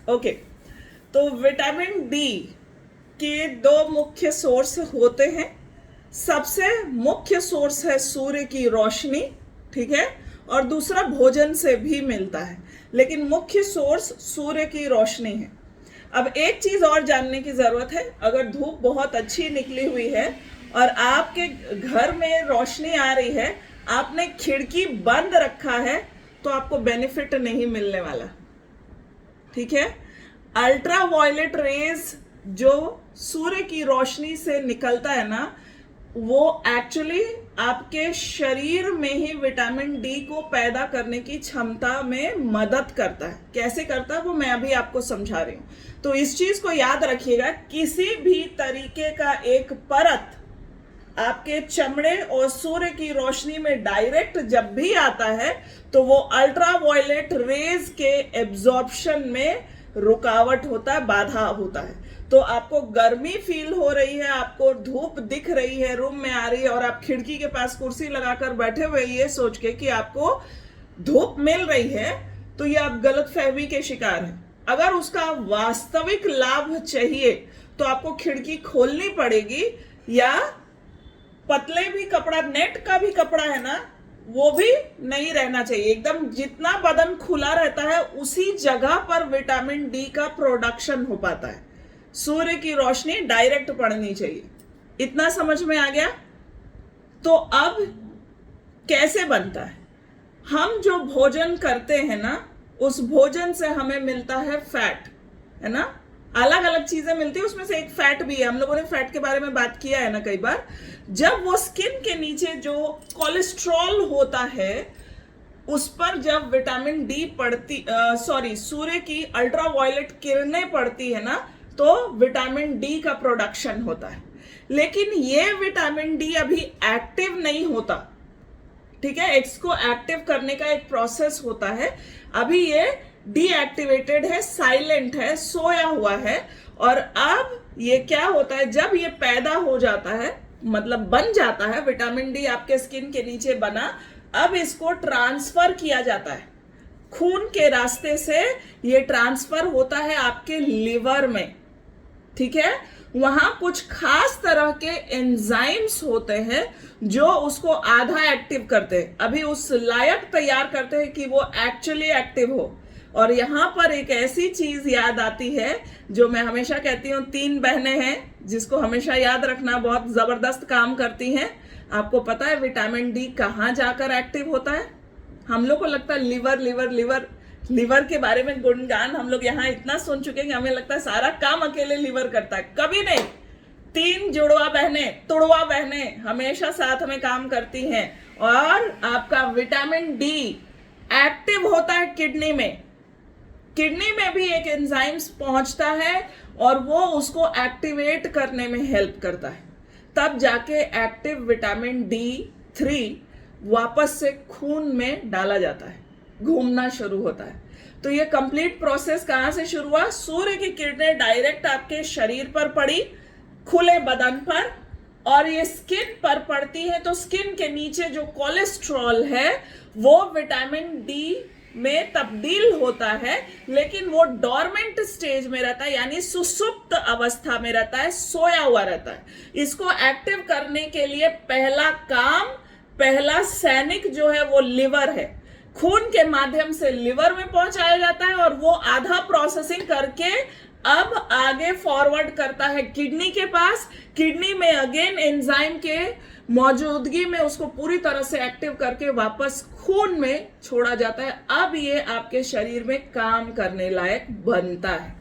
Okay, तो vitamin D के दो मुख्य सोर्स होते हैं। सबसे मुख्य सोर्स है सूर्य की रोशनी, ठीक है, और दूसरा भोजन से भी मिलता है, लेकिन मुख्य सोर्स सूर्य की रोशनी है। अब एक चीज और जानने की जरूरत है, अगर धूप बहुत अच्छी निकली हुई है और आपके घर में रोशनी आ रही है, आपने खिड़की बंद रखा है, तो आपको बेनिफिट नहीं मिलने वाला, ठीक है। अल्ट्रा वायलेट रेज जो सूर्य की रोशनी से निकलता है ना, वो एक्चुअली आपके शरीर में ही विटामिन डी को पैदा करने की क्षमता में मदद करता है। कैसे करता है वो मैं अभी आपको समझा रही हूं। तो इस चीज को याद रखिएगा, किसी भी तरीके का एक परत आपके चमड़े और सूर्य की रोशनी में डायरेक्ट जब भी आता है, तो वो अल्ट्रा वायलेट रेज के एब्जॉर्प्शन में रुकावट होता है, बाधा होता है। तो आपको गर्मी फील हो रही है, आपको धूप दिख रही है, रूम में आ रही है, और आप खिड़की के पास कुर्सी लगाकर बैठे हुए ये सोच के कि आपको धूप मिल रही है, तो ये आप गलतफहमी के शिकार हैं। अगर उसका वास्तविक लाभ चाहिए तो आपको खिड़की खोलनी पड़ेगी, या पतले भी कपड़ा, नेट का भी कपड़ा है ना, वो भी नहीं रहना चाहिए। एकदम जितना बदन खुला रहता है उसी जगह पर विटामिन डी का प्रोडक्शन हो पाता है। सूर्य की रोशनी डायरेक्ट पड़नी चाहिए। इतना समझ में आ गया? तो अब कैसे बनता है? हम जो भोजन करते हैं ना, उस भोजन से हमें मिलता है फैट, है ना। अलग अलग चीजें मिलती है, उसमें से एक फैट भी है। हम लोगों ने फैट के बारे में बात किया है ना कई बार। जब वो स्किन के नीचे जो कोलेस्ट्रॉल होता है, उस पर जब विटामिन डी पड़ती, सूर्य की अल्ट्रा वायलेट किरणें पड़ती है ना, तो विटामिन डी का प्रोडक्शन होता है। लेकिन ये विटामिन डी अभी एक्टिव नहीं होता, ठीक है। इसको एक्टिव करने का एक प्रोसेस होता है। अभी ये डीएक्टिवेटेड है, साइलेंट है, सोया हुआ है। और अब ये क्या होता है, जब ये पैदा हो जाता है, मतलब बन जाता है, विटामिन डी आपके स्किन के नीचे बना, अब इसको ट्रांसफर किया जाता है खून के रास्ते से। ये ट्रांसफर होता है आपके लिवर में, ठीक है। वहां कुछ खास तरह के एंजाइम्स होते हैं जो उसको आधा एक्टिव करते हैं, अभी उस लायक तैयार करते हैं कि वो एक्चुअली एक्टिव हो। और यहां पर एक ऐसी चीज याद आती है जो मैं हमेशा कहती हूँ, 3 बहनें हैं जिसको हमेशा याद रखना, बहुत जबरदस्त काम करती हैं। आपको पता है विटामिन डी कहाँ जाकर एक्टिव होता है? हम लोग को लगता है लिवर लिवर लिवर, लिवर के बारे में गुणगान हम लोग यहाँ इतना सुन चुके हैं कि हमें लगता है सारा काम अकेले लिवर करता है। कभी नहीं। 3 जुड़वा बहनें, तुड़वा बहनें हमेशा साथ में काम करती हैं। और आपका विटामिन डी एक्टिव होता है किडनी में। किडनी में भी एक एंजाइम्स पहुंचता है और वो उसको एक्टिवेट करने में हेल्प करता है। तब जाके एक्टिव विटामिन D3 वापस से खून में डाला जाता है, घूमना शुरू होता है। तो ये कंप्लीट प्रोसेस कहां से शुरू हुआ? सूर्य की किरणें डायरेक्ट आपके शरीर पर पड़ी, खुले बदन पर, और ये स्किन पर पड़ती है। तो स्किन के नीचे जो कोलेस्ट्रॉल है वो विटामिन डी में तब्दील होता है, लेकिन वो डोरमेंट स्टेज में रहता है, यानी सुसुप्त अवस्था में रहता है, सोया हुआ रहता है। इसको एक्टिव करने के लिए पहला सैनिक जो है वो लिवर है। खून के माध्यम से लिवर में पहुंचाया जाता है और वो आधा प्रोसेसिंग करके अब आगे फॉरवर्ड करता है किडनी के पास। किडनी में अगेन एंजाइम के मौजूदगी में उसको पूरी तरह से एक्टिव करके वापस खून में छोड़ा जाता है। अब ये आपके शरीर में काम करने लायक बनता है।